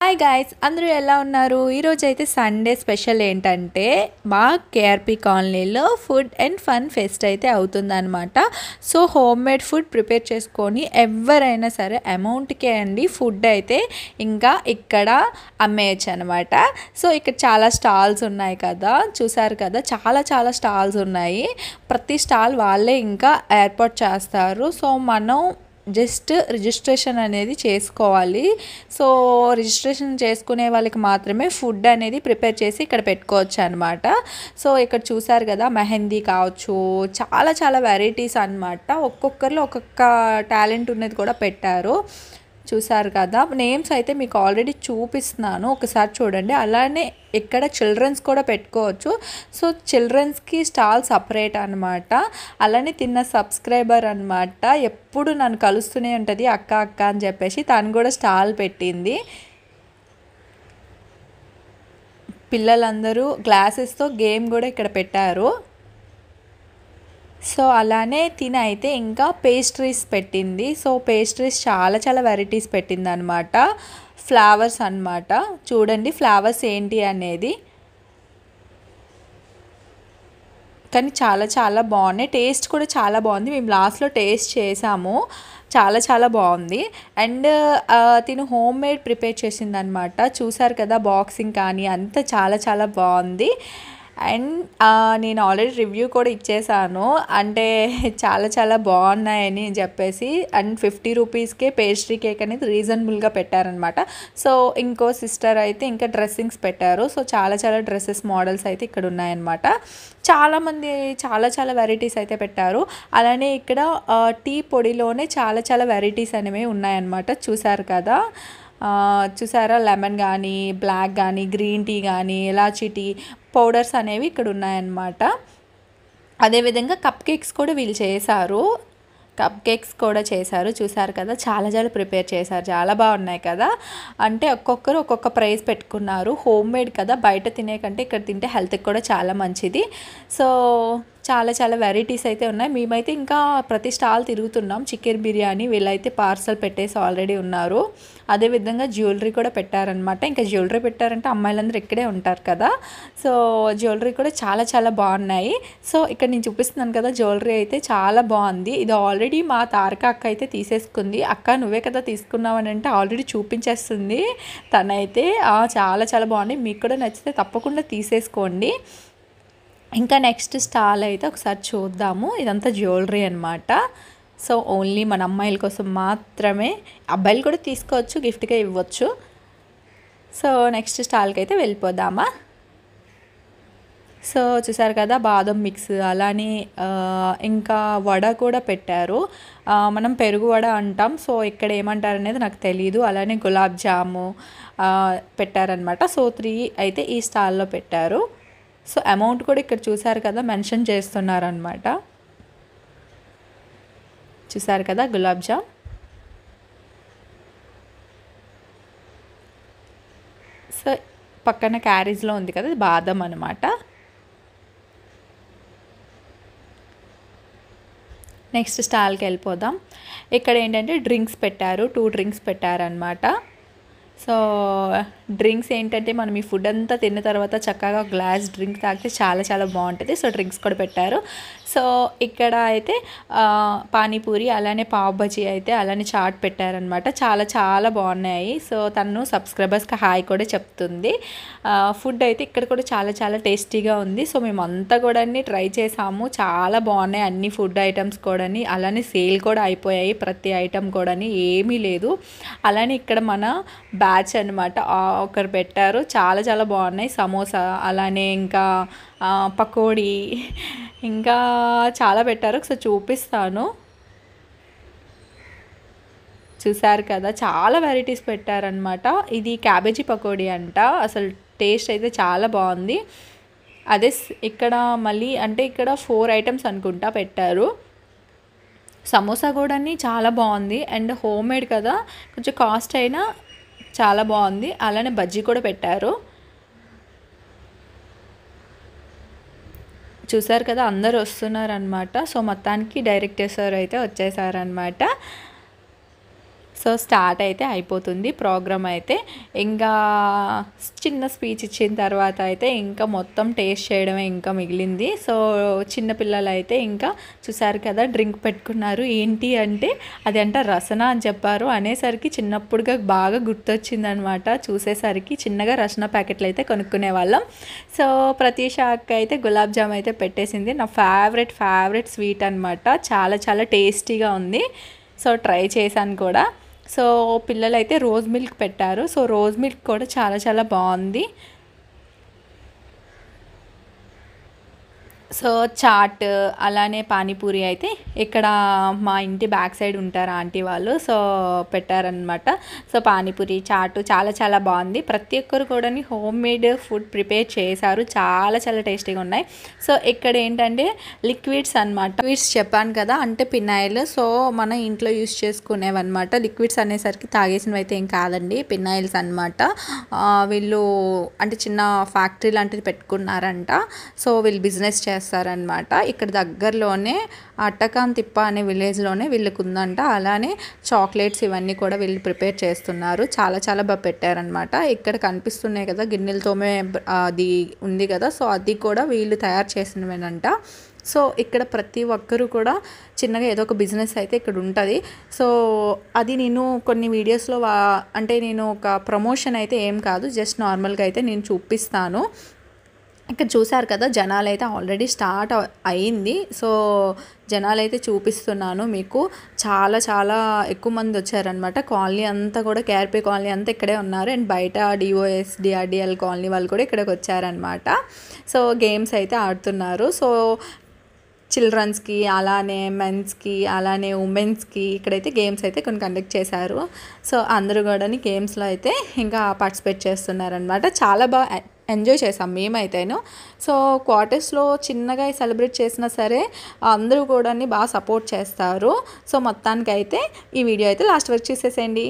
Hi guys, అందరూ ఎలా ఉన్నారు? ఈరోజు అయితే సండే స్పెషల్ ఏంటంటే మా కేఆర్పి కాలనీలో ఫుడ్ అండ్ ఫన్ ఫెస్ట్ అయితే అవుతుందన్నమాట. So home made food prepare చేసుకొని ఎవరైనా సరే అమౌంట్కే అండి ఫుడ్ అయితే ఇంకా ఇక్కడ అమ్మేయచ్చు అనమాట. సో ఇక్కడ చాలా స్టాల్స్ ఉన్నాయి కదా, చూసారు కదా, చాలా స్టాల్స్ ఉన్నాయి. ప్రతి స్టాల్ వాళ్ళే ఇంకా ఏర్పాటు చేస్తారు. సో మనం జస్ట్ రిజిస్ట్రేషన్ అనేది చేసుకోవాలి. సో రిజిస్ట్రేషన్ చేసుకునే వాళ్ళకి మాత్రమే ఫుడ్ అనేది ప్రిపేర్ చేసి ఇక్కడ పెట్టుకోవచ్చు అనమాట. సో ఇక్కడ చూసారు కదా, మెహందీ కావచ్చు, చాలా వెరైటీస్ అనమాట. ఒక్కొక్కరిలో ఒక్కొక్క టాలెంట్ ఉన్నది కూడా పెట్టారు. చూసారు కదా, నేమ్స్ అయితే మీకు ఆల్రెడీ చూపిస్తున్నాను, ఒకసారి చూడండి. అలానే ఇక్కడ చిల్డ్రన్స్ కూడా పెట్టుకోవచ్చు. సో చిల్డ్రన్స్కి స్టాల్ సపరేట్ అనమాట. అలానే తిన్న సబ్స్క్రైబర్ అనమాట, ఎప్పుడు నన్ను కలుస్తూనే ఉంటుంది అక్క అని చెప్పేసి తను కూడా స్టాల్ పెట్టింది. పిల్లలందరూ గ్లాసెస్తో గేమ్ కూడా ఇక్కడ పెట్టారు. సో అలానే తిన అయితే ఇంకా పేస్ట్రీస్ పెట్టింది. సో పేస్ట్రీస్ చాలా వెరైటీస్ పెట్టింది అనమాట. ఫ్లవర్స్ అనమాట, చూడండి ఫ్లవర్స్ ఏంటి అనేది. కానీ చాలా బాగున్నాయి, టేస్ట్ కూడా చాలా బాగుంది. మేము లాస్ట్లో టేస్ట్ చేసాము, చాలా బాగుంది. అండ్ తిను హోమ్ మేడ్ ప్రిపేర్ చేసింది అనమాట. చూసారు కదా, బాక్సింగ్ కానీ అంతా చాలా బాగుంది. అండ్ నేను ఆల్రెడీ రివ్యూ కూడా ఇచ్చేసాను, అంటే చాలా బాగున్నాయని చెప్పేసి. అండ్ 50 రూపీస్కే పేస్ట్రీ కేక్ అనేది రీజనబుల్గా పెట్టారనమాట. సో ఇంకో సిస్టర్ అయితే ఇంకా డ్రెస్సింగ్స్ పెట్టారు. సో చాలా డ్రెస్సెస్ మోడల్స్ అయితే ఇక్కడ ఉన్నాయన్నమాట. చాలామంది చాలా వెరైటీస్ అయితే పెట్టారు. అలానే ఇక్కడ టీ పొడిలోనే చాలా వెరైటీస్ అనేవి ఉన్నాయన్నమాట. చూసారు కదా, చూసారా, లెమన్ కానీ, బ్లాక్ కానీ, గ్రీన్ టీ కానీ, ఇలాచీ టీ పౌడర్స్ అనేవి ఇక్కడ ఉన్నాయన్నమాట. అదేవిధంగా కప్ కేక్స్ కూడా వీళ్ళు చేశారు. చూసారు కదా, చాలా ప్రిపేర్ చేశారు, చాలా బాగున్నాయి కదా. అంటే ఒక్కొక్కరు ఒక్కొక్క ప్రైస్ పెట్టుకున్నారు. హోమ్ మేడ్ కదా, బయట తినే కంటే ఇక్కడ తింటే హెల్త్కి కూడా చాలా మంచిది. సో చాలా వెరైటీస్ అయితే ఉన్నాయి. మేమైతే ఇంకా ప్రతి స్టాల్ తిరుగుతున్నాం. చికెన్ బిర్యానీ వీళ్ళైతే పార్సల్ పెట్టేసి ఆల్రెడీ ఉన్నారు. అదేవిధంగా జ్యువెలరీ కూడా పెట్టారనమాట. ఇంకా జ్యువెలరీ పెట్టారంటే అమ్మాయిలందరూ ఇక్కడే ఉంటారు కదా, సో జ్యువెలరీ కూడా చాలా బాగున్నాయి. సో ఇక్కడ నేను చూపిస్తున్నాను కదా, జ్యువెలరీ అయితే చాలా బాగుంది. ఇది ఆల్రెడీ మా తారక అక్క అయితే తీసేసుకుంది. అక్క నువ్వే కదా తీసుకున్నావని అంటే ఆల్రెడీ చూపించేస్తుంది తనైతే. చాలా బాగుంది, మీకు కూడా నచ్చితే తప్పకుండా తీసేసుకోండి. ఇంకా నెక్స్ట్ స్టాల్ అయితే ఒకసారి చూద్దాము. ఇదంతా జ్యువెలరీ అనమాట. సో ఓన్లీ మన అమ్మాయిల కోసం మాత్రమే, అబ్బాయిలు కూడా తీసుకోవచ్చు, గిఫ్ట్గా ఇవ్వచ్చు. సో నెక్స్ట్ స్టాల్కి అయితే వెళ్ళిపోదామా. సో చూసారు కదా, బాదం మిక్స్, అలానే ఇంకా వడ కూడా పెట్టారు. మనం పెరుగు వడ అంటాం, సో ఇక్కడ ఏమంటారు అనేది నాకు తెలీదు. అలానే గులాబ్ జాము పెట్టారనమాట. సో 3 అయితే ఈ స్టాల్లో పెట్టారు. సో అమౌంట్ కూడా ఇక్కడ చూసారు కదా, మెన్షన్ చేస్తున్నారనమాట. చూసారు కదా, గులాబ్ జామ్. సో పక్కన క్యారేజ్లో ఉంది కదా, బాదం అనమాట. నెక్స్ట్ స్టాల్కి వెళ్ళిపోదాం. ఇక్కడ ఏంటంటే డ్రింక్స్ పెట్టారు, 2 డ్రింక్స్ పెట్టారనమాట. సో డ్రింక్స్ ఏంటంటే మనం ఈ ఫుడ్ అంతా తిన్న తర్వాత చక్కగా గ్లాస్ డ్రింక్ తాగితే చాలా బాగుంటుంది. సో డ్రింక్స్ కూడా పెట్టారు. సో ఇక్కడ అయితే పానీపూరి, అలానే పావ్ బజీ అయితే, అలానే చాట్ పెట్టారనమాట. చాలా బాగున్నాయి. సో తను సబ్స్క్రైబర్స్కి హాయ్ కూడా చెప్తుంది. ఫుడ్ అయితే ఇక్కడ కూడా చాలా టేస్టీగా ఉంది. సో మేమంతా కూడా ట్రై చేసాము, చాలా బాగున్నాయి అన్ని ఫుడ్ ఐటమ్స్ కూడా. అలానే సేల్ కూడా అయిపోయాయి, ప్రతి ఐటమ్ కూడా, ఏమీ లేదు. అలానే ఇక్కడ మన బ్యాచ్ అనమాట ఒకరు పెట్టారు, చాలా బాగున్నాయి. సమోసా, అలానే ఇంకా పకోడీ, ఇంకా చాలా పెట్టారు. ఒకసారి చూపిస్తాను. చూసారు కదా, చాలా వెరైటీస్ పెట్టారనమాట. ఇది క్యాబేజీ పకోడీ అంట. అసలు టేస్ట్ అయితే చాలా బాగుంది. అదే ఇక్కడ మళ్ళీ అంటే ఇక్కడ 4 ఐటమ్స్ అనుకుంటా పెట్టారు. సమోసా కూడా చాలా బాగుంది. అండ్ హోమ్ మేడ్ కదా, కొంచెం కాస్ట్ అయినా చాలా బాగుంది. అలానే బజ్జీ కూడా పెట్టారు. చూసారు కదా, అందరు వస్తున్నారనమాట. సో మొత్తానికి డైరెక్టర్ సార్ అయితే వచ్చేసారనమాట. సో స్టార్ట్ అయితే అయిపోతుంది ప్రోగ్రామ్ అయితే. ఇంకా చిన్న స్పీచ్ ఇచ్చిన తర్వాత అయితే ఇంకా మొత్తం టేస్ట్ చేయడమే ఇంకా మిగిలింది. సో చిన్నపిల్లలు అయితే ఇంకా చూసారు కదా డ్రింక్ పెట్టుకున్నారు. ఏంటి అంటే అది అంటే రసన అని చెప్పారు. అనేసరికి చిన్నప్పుడుగా బాగా గుర్తొచ్చిందనమాట. చూసేసరికి చిన్నగా రసన ప్యాకెట్లు అయితే కొనుక్కునే వాళ్ళం. సో ప్రతీష అక్క అయితే గులాబ్ జామ్ అయితే పెట్టేసింది. నా ఫేవరెట్ స్వీట్ అనమాట. చాలా చాలా టేస్టీగా ఉంది. సో ట్రై చేశాను కూడా. సో పిల్లలు అయితే రోజ్ మిల్క్ పెట్టారు. సో రోజ్ మిల్క్ కూడా చాలా చాలా బాగుంది. సో చాట్ అలానే పానీపూరి అయితే ఇక్కడ మా ఇంటి బ్యాక్ సైడ్ ఉంటారు ఆంటీ వాళ్ళు. సో పెట్టారనమాట. సో పానీపూరి చాటు చాలా చాలా బాగుంది. ప్రతి ఒక్కరు కూడా హోమ్ మేడ్ ఫుడ్ ప్రిపేర్ చేశారు. చాలా చాలా టేస్టీగా ఉన్నాయి. సో ఇక్కడ ఏంటంటే లిక్విడ్స్ అనమాట. లిక్విడ్స్ చెప్పాను కదా అంటే పినాయిల్. సో మన ఇంట్లో యూస్ చేసుకునేవన్నమాట. లిక్విడ్స్ అనేసరికి తాగేసినవి అయితే ఏం కాదండి, పినాయిల్స్ అనమాట. వీళ్ళు అంటే చిన్న ఫ్యాక్టరీ లాంటిది పెట్టుకున్నారంట. సో వీళ్ళు బిజినెస్ చేస్తారనమాట. ఇక్కడ దగ్గరలోనే అట్టకాంతిప్ప అనే విలేజ్లోనే వీళ్ళకు ఉందంట. అలానే చాక్లెట్స్ ఇవన్నీ కూడా వీళ్ళు ప్రిపేర్ చేస్తున్నారు. చాలా చాలా బాగా పెట్టారనమాట. ఇక్కడ కనిపిస్తున్నాయి కదా గిన్నెలతోమే అది ఉంది కదా. సో అది కూడా వీళ్ళు తయారు చేసినవేనంట. సో ఇక్కడ ప్రతి ఒక్కరు కూడా చిన్నగా ఏదో ఒక బిజినెస్ అయితే ఇక్కడ ఉంటుంది. సో అది నేను కొన్ని వీడియోస్లో అంటే నేను ఒక ప్రమోషన్ అయితే ఏం కాదు, జస్ట్ నార్మల్గా అయితే నేను చూపిస్తాను. ఇక్కడ చూసారు కదా జనాలు అయితే ఆల్రెడీ స్టార్ట్ అయింది. సో జనాలు అయితే చూపిస్తున్నాను మీకు. చాలా చాలా ఎక్కువ మంది వచ్చారనమాట. కాలనీ అంతా కూడా కేఆర్పీ కాలనీ అంతా ఇక్కడే ఉన్నారు. అండ్ బయట డిఓఎస్ డిఆర్డిఎల్ కాలనీ వాళ్ళు కూడా ఇక్కడికి వచ్చారనమాట. సో గేమ్స్ అయితే ఆడుతున్నారు. సో చిల్డ్రన్స్కి అలానే మెన్స్కి అలానే ఉమెన్స్కి ఇక్కడైతే గేమ్స్ అయితే కొన్ని కండక్ట్ చేశారు. సో అందరూ కూడా గేమ్స్లో అయితే ఇంకా పార్టిసిపేట్ చేస్తున్నారనమాట. చాలా బాగా ఎంజాయ్ చేసాం మేమైతేను. సో క్వార్టర్స్లో చిన్నగా సెలబ్రేట్ చేసినా సరే అందరూ కూడా బాగా సపోర్ట్ చేస్తారు. సో మొత్తానికైతే ఈ వీడియో అయితే లాస్ట్ వరకు చూసేసేయండి.